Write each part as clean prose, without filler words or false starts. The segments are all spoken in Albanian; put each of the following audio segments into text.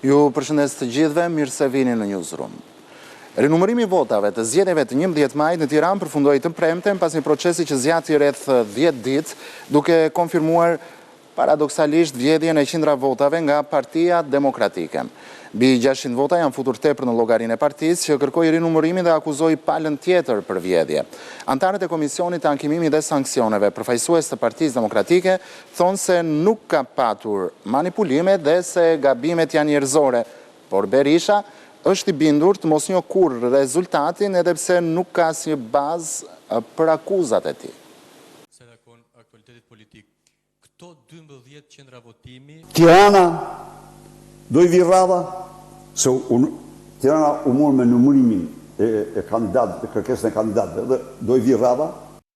Ju përshëndes të gjithëve, mirë se vini në Newsroom. Rinumërimi votave të zgjedhjeve të 11 majit në Tiranë përfundoi të premten pas një procesi që zgjati rreth 10 ditë, duke konfirmuar paradoksalisht vjedhjen e qindra votave nga Partia Demokratike. Mbi 600 vota janë futur tepër në llogarinë e partisë që kërkoi rinumërimin dhe akuzoi palën tjetër për vjedhje. Antarët e Komisionit të Ankimimit dhe Sanksioneve, përfaqësues të Partisë Demokratike, thonë se nuk ka patur manipulime dhe se gabimet janë njerëzore, por Berisha është i bindur të mos njoh kurrë rezultatin edhe pse nuk ka asnjë bazë për akuzat e tij. Se takon aktualitetit politik. Këto 12 qendra votimi. Tirana do i vi rradha se Tirana u mor me numërimin e kandidatëve, kërkesën e kandidatëve dhe do i vi rradha.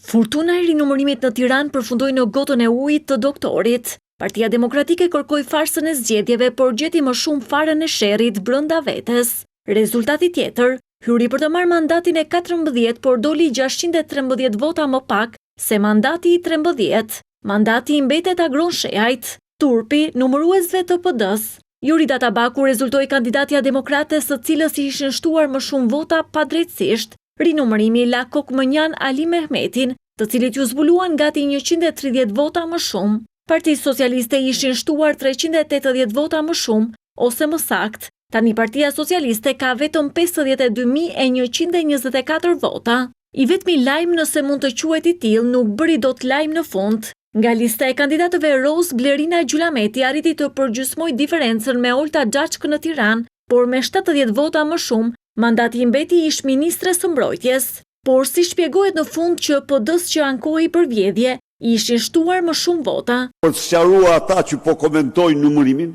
Furtuna e rinumërimit në Tiranë përfundoi në gotën e ujit të doktorit. Partia Demokratike kërkoi farsën e zgjedhjeve, por gjeti më shumë farën e sherrit brenda vetes. Rezultati tjetër hyri për të marrë mandatin e 14, por doli 613 vota më pak se mandati i 13. Mandati i mbetet Agron Shehajt, turpi numëruesve të PD-s. Jurida Tabaku rezultoi kandidatja demokrate së cilës i ishin shtuar më shumë vota padrejtësisht. Rinumërimi la Kokmënjan Ali Mehmetin, të cilit ju zbuluan gati 130 vota më shumë. Partisë Socialiste ishin shtuar 380 vota më shumë, ose më sakt, tani Partia Socialiste ka vetëm 52.124 vota. I vetmi lajm, nëse mund të quhet i tillë, nuk bëri dot lajm në fund. Nga lista e kandidatëve Roz Blerina Gjulameti arriti të përgjysmoj diferencën me Olta Xhaçkë në Tiranë, por me 70 vota më shumë, mandati i mbeti ish ministres së mbrojtjes. Por si shpjegohet në fund që PD-s që ankoi për vjedhje, ishin shtuar më shumë vota. Për të sqaruar ata që po komentojnë numërimin,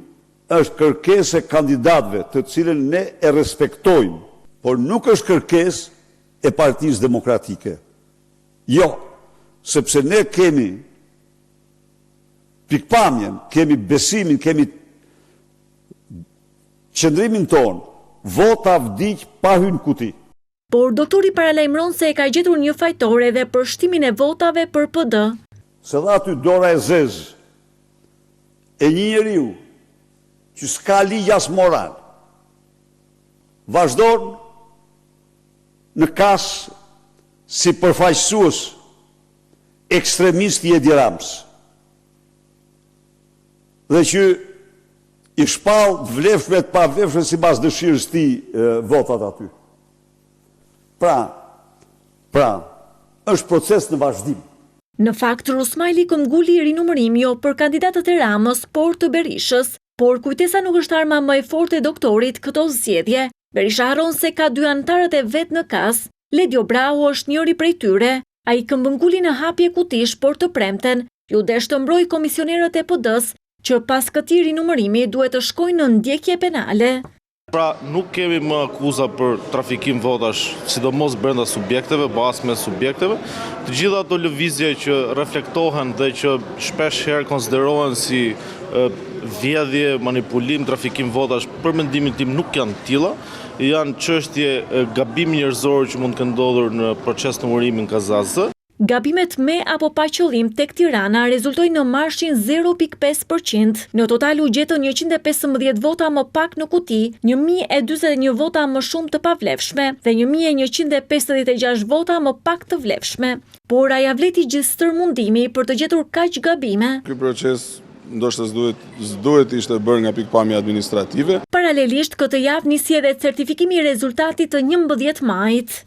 është kërkesë e kandidatëve të cilën ne e respektojmë, por nuk është kërkesë e Partisë Demokratike. Jo, sepse ne kemi pikpamjen, kemi besimin, kemi qëndrimin tonë, vota vdiq pa hyrë në kuti. Por doktori paralajmëron se e ka gjetur një fajtore dhe për shtimin e votave për PD. Se dha aty dora e zezë e një njeriu që s'ka ligj as moral, vazhdon në kas si përfaqësues ekstremist i Edi Ramës, dhe që i shpall të vlefshme të pa vlefshme sipas dëshirës tij votat aty. Pra, është proces në vazhdim. Në fakt, Rusmajli këmbguli rinumërim jo për kandidatët e Ramës, por të Berishës, por kujtesa nuk është arma më e fortë e doktorit këto zgjedhje. Berisha harron se ka 2 anëtarët e vet në kas. Ledio Brau është njëri prej tyre. Ai këmbguli në hapje kutish, por të premten, ju desh të mbrojë komisionerët e PD-s, që pas këtij rinumërimi duhet të shkojnë në ndjekje penale. Pra, nuk kemi më akuza për trafikim votash, sidomos brenda subjekteve, as me subjekteve. Të gjitha ato lëvizje që reflektohen dhe që shpesh herë konsiderohen si vjedhje, manipulim, trafikim votash, për mendimin tim nuk janë tilla. Janë çështje gabim njerëzor që mund të ndodhur në proces numërimin KZAZ. Gabimet me apo pa qëllim tek Tirana rezultojnë në marshin 0.5%. Në total u gjetën 115 vota më pak në kuti, 1041 vota më shumë të pavlefshme dhe 1156 vota më pak të vlefshme. Por a ja vleti gjithë stërmundimi për të gjetur kaq gabime? Ky proces ndoshta s'duhet ishte bërë nga pikpamja administrative. Paralelisht, këtë javë nisi edhe certifikimi i rezultatit të 11 majit.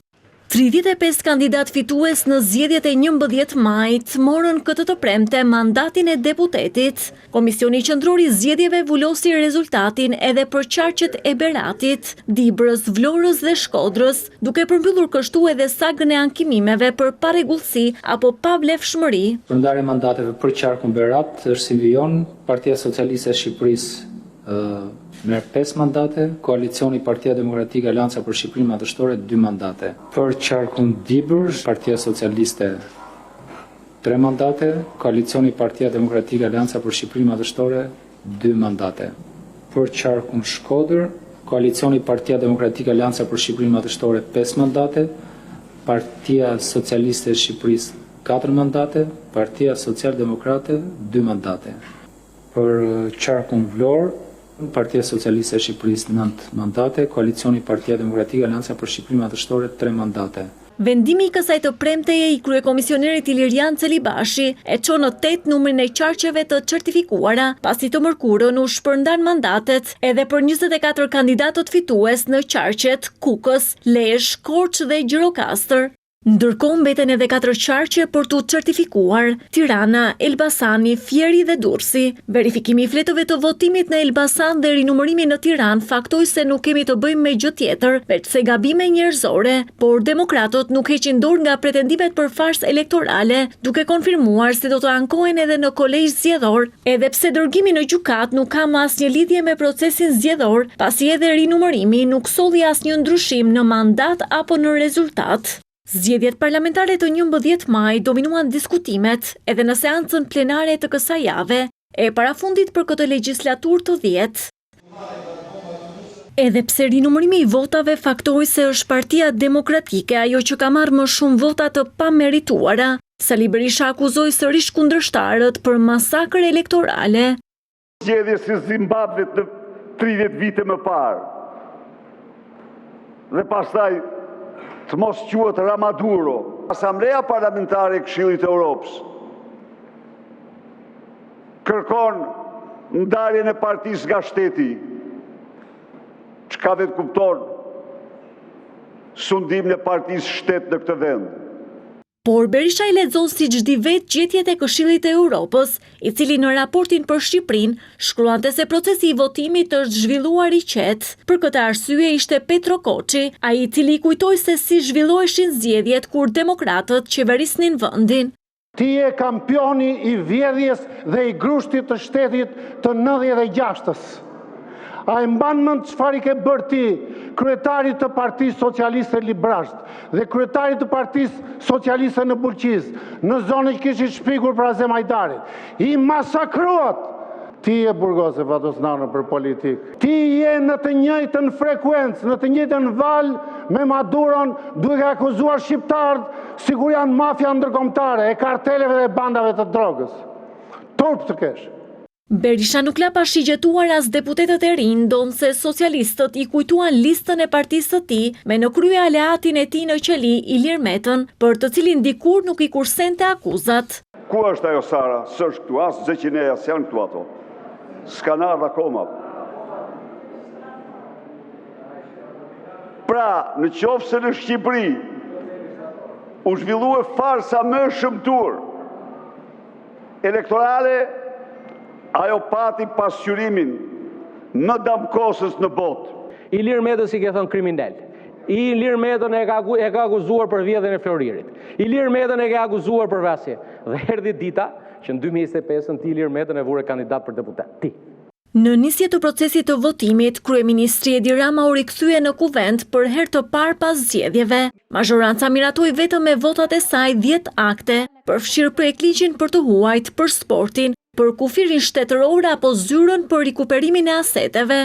35 kandidat fitues në zgjedhjet e 11 majit morën këtë të premte mandatin e deputetit. Komisioni Qendror i Zgjedhjeve vulosi rezultatin edhe për qarqet e Beratit, Dibrës, Vlorës dhe Shkodrës, duke përmbyllur kështu edhe sagën e ankimimeve për parregullsi apo pavlefshmëri. Përndarja e mandateve për qarkun Berat është si vijon, Partia Socialiste e Shqipërisë merr 5 mandate, Koalicioni Partia Demokratike Alanca për Shqipërinë Madhështore 2 mandate. Për qarkun Dibër, Partia Socialiste 3 mandate, Koalicioni Partia Demokratike Alanca për Shqipërinë Madhështore 2 mandate. Për qarkun Shkodër, Koalicioni Partia Demokratike Alanca për Shqipërinë Madhështore 5 mandate, Partia Socialiste e Shqipërisë 4 mandate, Partia Social Demokrate 2 mandate. Për qarkun Vlorë, Partia Socialiste e Shqipërisë 9 mandate, Koalicioni Partia Demokratike Alianca për Shqipërinë Madhështore 3 mandate. Vendimi i kësaj të premteje i kryekomisionerit Ilirian Celibashi e çon në 8 numrin e qarqeve të certifikuara, pasi të mërkurën u shpërndan mandatet edhe për 24 kandidatët fitues në qarqet Kukës, Lezhë, Korçë dhe Gjirokastër. Ndërkohë mbeten edhe 4 qarqe për të certifikuar: Tirana, Elbasani, Fieri dhe Durrësi. Verifikimi i fletëve të votimit në Elbasan dhe rinumërimi në Tiranë faktoi se nuk kemi të bëjmë me gjë tjetër veçse gabime njerëzore, por demokratët nuk heqin dorë nga pretendimet për farsë elektorale, duke konfirmuar se do të ankohen edhe në kolegj zgjedhor, edhe pse dërgimi në gjykat nuk ka më asnjë lidhje me procesin zgjedhor, pasi edhe rinumërimi nuk solli asnjë ndryshim në mandat apo në rezultat. Zgjedhjet parlamentare të 11 maj dominuan diskutimet edhe në seancën plenare të kësaj jave, e parafundit për këtë legjislaturë të 10. Edhe pse rinumërimi i votave faktoi se është Partia Demokratike ajo që ka marrë më shumë vota të pamerituara, Sali Berisha akuzoi sërish kundërshtarët për masakër elektorale. Zgjedhje si Zimbabwe të 30 vite më parë. Dhe pastaj të mos quhet Ramaduro. Asambleja Parlamentare e Këshillit të Europës kërkon ndarjen e partisë nga shteti, çka vetë kupton sundimin e partisë shtet në këtë vend. Por Berisha i lexon si çdi vet gjetjet e Këshillit të Europës, i cili në raportin për Shqipërinë shkruante se procesi i votimit është zhvilluar i qetë. Për këtë arsye ishte Petro Koçi, ai i cili kujtoi se si zhvilloheshin zgjedhjet kur demokratët qeverisnin vendin. Ti je kampioni i vjedhjes dhe i grushtit të shtetit të 96-ës. A e mban mend çfarë ke bërë ti, kryetarit të Partisë Socialiste Librazht dhe kryetarit të Partisë Socialiste në Bulqiz, në zonën që kishit shpikur për Azemajdarit. I masakruat. Ti je burgose Vadosnano për politikë. Ti je në të njëjtën frekuencë, në të njëjtën val me Maduron, duke akuzuar shqiptarët sikur janë mafia ndërkombëtare e karteleve dhe bandave të drogës. Turp të kesh. Berisha nuk la pa shigjetuar as deputetët e rinj, ndonse socialistët i kujtuan listën e partisë së tij me në krye aleatin e tij në qeli Ilir Metën, për të cilin dikur nuk i kursente akuzat. Ku është ajo Sara? S'është këtu, as Zeqineja, s'janë këtu ato. S'kan ardhur akoma. Pra, në qoftë se në Shqipëri u zhvillua farsa më shëmtuar elektorale, ajo pati pasqyrimin më damkosës në botë. Ilir Metën si ke thënë kriminal. Ilir Metën e ka akuzuar për vjedhjen e Floririt. Ilir Metën e ka akuzuar për vrasje. Dhe erdhi dita që në 2025 ti Ilir Metën e vure kandidat për deputet. Ti. Në nisje të procesit të votimit, kryeministri Edi Rama u rikthye në kuvent për herë të parë pas zgjedhjeve. Mazhoranca miratoi vetëm me votat e saj 10 akte, përfshirë projektligjin për të huajt për sportin, për kufirin shtetëror apo zyrën për rikuperimin e aseteve.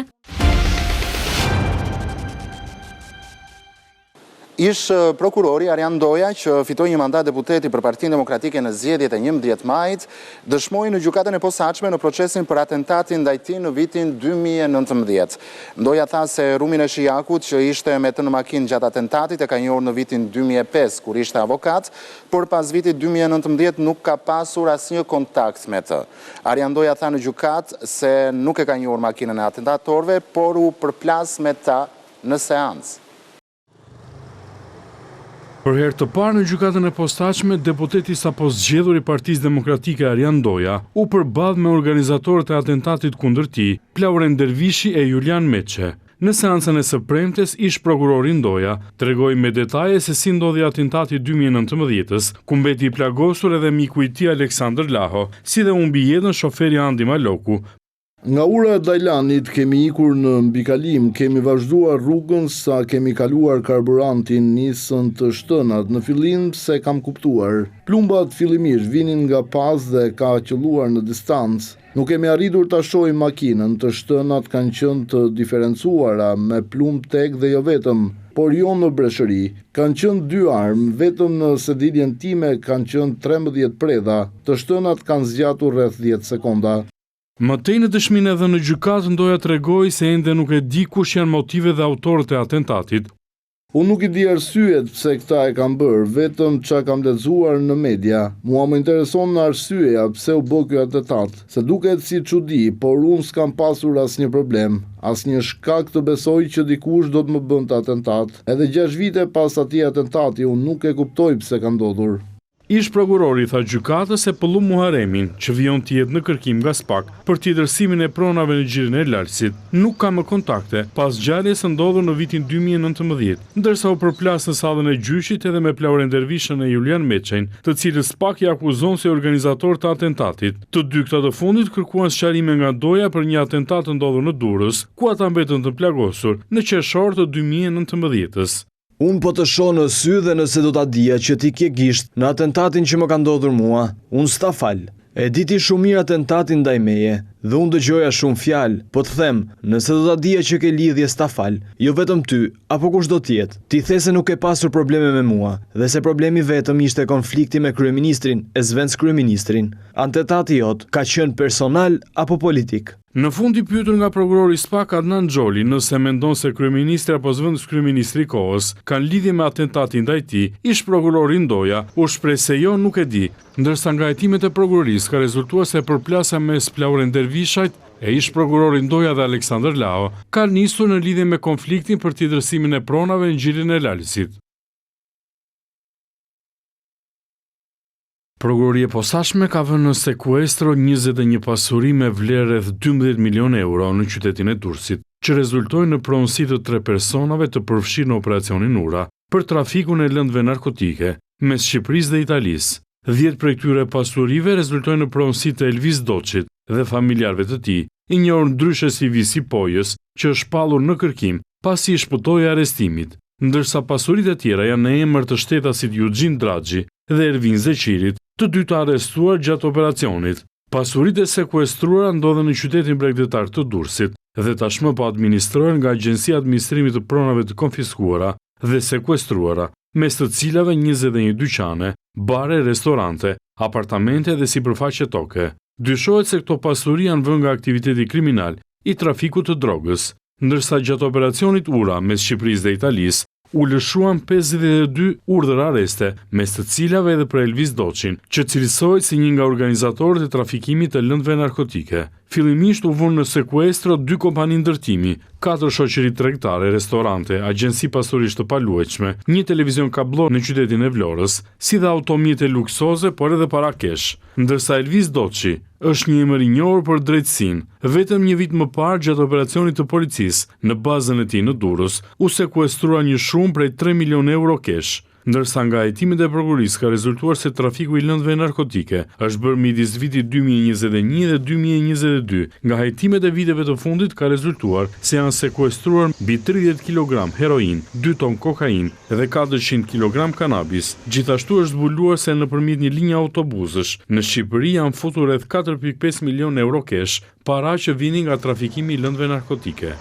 Ish prokurori Arjan Doja, që fitoi një mandat deputeti për Partinë Demokratike në zgjedhjet e 11 majit, dëshmoi në gjykatën e posaçme në procesin për atentatin ndaj tij në vitin 2019. Doja tha se Rumin e Shijakut, që ishte me të në makinë gjatë atentatit, e ka njohur në vitin 2005 kur ishte avokat, por pas vitit 2019 nuk ka pasur asnjë kontakt me të. Arjan Doja tha në gjykat se nuk e ka njohur makinën e atentatorëve, por u përplas me ta në seancë. Për herë të parë në gjykatën e posaçme, deputeti sapo zgjedhur i Partisë Demokratike Arjan Doja u përball me organizatorët e atentatit kundër tij, Lauren Dervishi e Julian Meçe. Në seancën e së premtes, ish prokurori Doja tregoi me detaje se si ndodhi atentati 2019-s, ku mbeti i plagosur edhe miku i tij Aleksandër Laho, si dhe humbi jetën shoferi Andi Maloku. Nga ura e Dajlanit kemi ikur në mbikalim, kemi vazhduar rrugën sa kemi kaluar karburantin nisën të shtënat. Në fillim se kam kuptuar. Plumbat fillimisht vinin nga pas dhe ka qelluar në distancë. Nuk kemi arritur ta shohim makinën, të shtënat kanë qenë të diferencuara me plumb tek dhe jo vetëm, por jo në breshëri. Kanë qenë 2 armë, vetëm në sediljen time kanë qenë 13 predha. Të shtënat kanë zgjatur rreth 10 sekonda. Mëtej në dëshminë edhe në gjykatë ndoja tregoi se ende nuk e di kush janë motivet dhe autorët e atentatit. Unë nuk i di arsyet pse këta e kam bërë, vetëm çka kam lexuar në media. Mua më intereson në arsyeja pse u bë ky atentat, se duket si çudi, por unë s'kam pasur asnjë problem, asnjë shkak të besoj që dikush do të më bënte atentat. Edhe 6 vite pas atij atentati unë nuk e kuptoj pse ka ndodhur. Ish prokurori tha gjykatës se Pëllum Muharemin, që vijon të jetë në kërkim nga SPAK për tjetërsimin e pronave në gjirin e Lalësit, nuk ka më kontakte pas ngjarjes së ndodhur në vitin 2019, ndërsa u përplas në sallën e gjyqit edhe me Flauren Dervishën e Julian Meçajn, të cilës SPAK i akuzon si organizator të atentatit. Të dy këta të fundit kërkuan sqarime nga doja për një atentat të ndodhur në Durrës, ku ata mbetën të plagosur në qershor të 2019-s. Unë po të shoh në sy dhe nëse do ta dija që ti ke gisht në atentatin që më ka ndodhur mua, unë s'ta fal. E di ti shumë mirë atentatin ndaj meje, dhe unë dëgjoja shumë fjalë, po të them, nëse do ta dija që ke lidhje s'ta fal, jo vetëm ty, apo kush do tjetë. Ti the se nuk ke pasur probleme me mua, dhe se problemi vetëm ishte konflikti me kryeministrin e s'vendës kryeministrin. Atentati jot ka qenë personal apo politik? Në fund i pyetur nga prokurori SPAK Adnan Xholi nëse mendon se kryeministri apo zëvendës kryeministri i kohës kanë lidhje me atentatin ndaj tij, ish prokurori Ndoja u shpreh se jo nuk e di, ndërsa nga hetimet e prokurorisë ka rezultuar se përplasja mes Flauren Dervishajt e ish prokurori Ndoja dhe Aleksandër Lao ka nisur në lidhje me konfliktin për tjetërsimin e pronave në gjirin e Lalësit. Prokuroria e posaçme ka vënë në sekuestro 21 pasuri me vlerë rreth 12 milion euro në qytetin e Durrësit, që rezultojnë në pronësi të 3 personave të përfshirë në operacionin Ura për trafikun e lëndëve narkotike mes Shqipërisë dhe Italisë. 10 prej këtyre pasurive rezultojnë në pronësi të Elvis Doçit dhe familjarëve të tij, i njohur ndryshe si Visi Pojës, që është shpallur në kërkim pasi i shpëtoi arrestimit, ndërsa pasuritë e tjera janë në emër të shtetasit Eugene Draxhi dhe Ervin Zeqirit, të dy të arrestuar gjatë operacionit. Pasuritë e sekuestruara ndodhen në qytetin bregdetar të Durrësit dhe tashmë po administrohen nga Agjencia e Administrimit të Pronave të Konfiskuara dhe Sekuestruara, mes të cilave 21 dyqane, bare, restorante, apartamente dhe sipërfaqe toke. Dyshohet se këto pasuri janë vënë nga aktiviteti kriminal i trafikut të drogës, ndërsa gjatë operacionit Ura mes Shqipërisë dhe Italisë u lëshuan 52 urdhër arreste, mes të cilave edhe për Elvis Doçin, që cilësohet si një nga organizatorët e trafikimit të lëndëve narkotike. Fillimisht u vënë në sekuestro 2 kompani ndërtimi, 4 shoqëri tregtare, restorante, agjenci pasurish të paluajtshme, një televizion kablor në qytetin e Vlorës, si dhe automjete luksoze, por edhe para kesh. Ndërsa Elvis Doçi është një emër i njohur për drejtësinë. Vetëm një vit më parë, gjatë operacionit të policisë në bazën e tij në Durrës, u sekuestrua një shumë prej 3 milion euro kesh. Ndërsa nga hetimet e prokurorisë ka rezultuar se trafiku i lëndëve narkotike është bërë midis vitit 2021 dhe 2022. Nga hetimet e viteve të fundit ka rezultuar se janë sekuestruar mbi 30 kg heroin, 2 ton kokain dhe 400 kg kanabis. Gjithashtu është zbuluar se nëpërmjet një linje autobusësh në Shqipëri janë futur rreth 4.5 milion euro kesh, para që vinin nga trafikimi i lëndëve narkotike.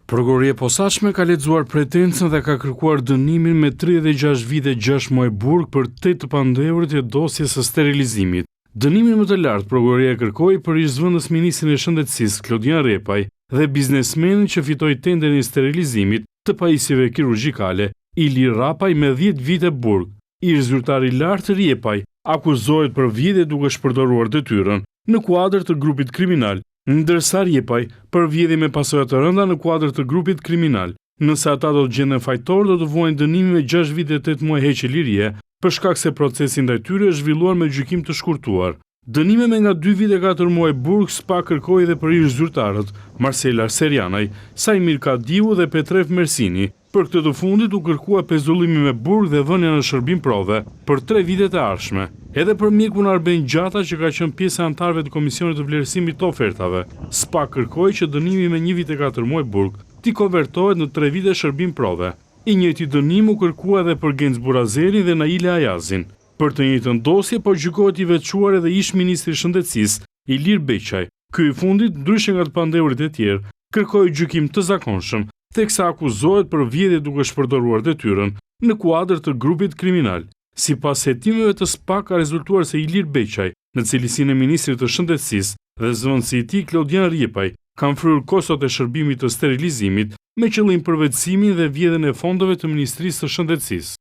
Prokuroria e posaçme ka lexuar pretencën dhe ka kërkuar dënimin me 36 vite 6 muaj burg për 8 të pandeurit e dosjes së sterilizimit. Dënimin më të lartë prokuroria kërkoi për ish-zëvendës ministrin e shëndetësisë Klodian Repaj dhe biznesmenin që fitoi tenderin e sterilizimit të pajisjeve kirurgjikale Ilir Rapaj me 10 vite burg. Ish-zyrtari i lartë Repaj akuzohet për vjedhje duke shpërdoruar detyrën në kuadër të grupit kriminal, ndërsa Repaj për vjedhje me pasoja të rënda në kuadër të grupit kriminal. Nëse ata do të gjenden fajtor, do të vuajnë dënimi me 6 vite 8 muaj heqje lirie, për shkak se procesi ndaj tyre është zhvilluar me gjykim të shkurtuar. Dënime me nga 2 vite 4 muaj burg SPAK kërkoi edhe për ish-zyrtarët Marcel Arserianaj, Sajmir Kadiu dhe Petref Mersini. Për këtë të fundit u kërkua pezullimi me burg dhe vënia në shërbim prove për 3 vitet e ardhshme. Edhe për mjekun Arben Gjata, që ka qenë pjesë e anëtarëve të Komisionit të vlerësimit të ofertave, SPAK kërkoi që dënimi me 1 vit e 4 muaj burg t'i konvertohet në 3 vite shërbim prove. I njëjti dënim u kërkua edhe për Genc Burazerin dhe Naile Ayazin. Për të njëjtën dosje po gjykohet i veçuar edhe ish-ministri i shëndetësisë Ilir Beqaj. Ky i fundit, ndryshe nga të pandeurit e tjerë, kërkoi gjykim të zakonshëm, teksa akuzohet për vjedhje duke shpërdoruar detyrën në kuadër të grupit kriminal. Sipas hetimeve të SPA ka rezultuar se Ilir Beqaj, në cilësinë e ministrit të shëndetësisë dhe zëvendësi i tij Klodian Rjepaj, kanë fryrë kostot e shërbimit të sterilizimit me qëllim përvetësimin dhe vjedhjen e fondeve të Ministrisë së Shëndetësisë.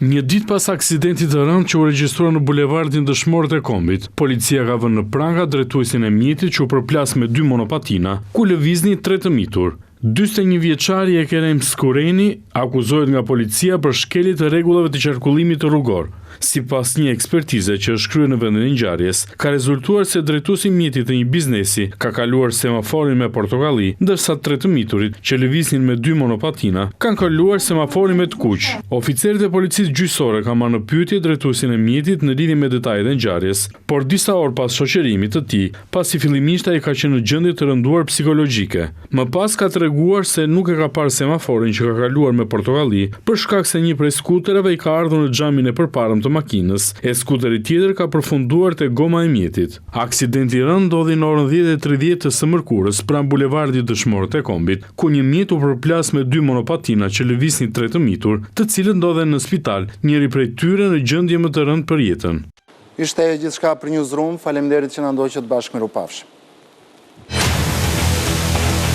Një ditë pas aksidentit të rëndë që u regjistrua në bulevardin Dëshmorët e Kombit, policia ka vënë në pranga drejtuesin e mjetit që u përplas me 2 monopatina, ku lëvizni 3 të mitur. 41 vjeçari Ekerem Skureni akuzohet nga policia për shkelje të rregullave të qarkullimit të rrugor. Sipas një ekspertize që është kryer në vendin e ngjarjes, ka rezultuar se drejtuesi i mjetit të një biznesi ka kaluar semaforin me portokalli, ndërsa 3 të miturit që lëviznin me 2 monopatina kanë kaluar semaforin me të kuq. Oficerët e policisë gjyqësore kanë marrë në pyetje drejtuesin e mjetit në lidhje me detajet e ngjarjes, por disa orë pas shoqërimit të tij, pasi fillimisht ai ka qenë në gjendje të rënduar psikologjike. Më pas ka treguar se nuk e ka parë semaforin që ka kaluar me portokalli për shkak se një prej skuterave i ka ardhur në xhamin e përparëm të makinës, e skuteri tjetër ka përfunduar te goma e mjetit. Aksidenti i rëndë ndodhi në orën 10:30 të së mërkurës pranë bulevardit Dëshmorët e Kombit, ku një mjet u përplas me 2 monopatina që lëviznin 3 të mitur, të cilët ndodhen në spital, njëri prej tyre në gjendje më të rëndë për jetën. Ishte gjithçka për Newsroom, faleminderit që na ndoqët bashkë, mirupafshim.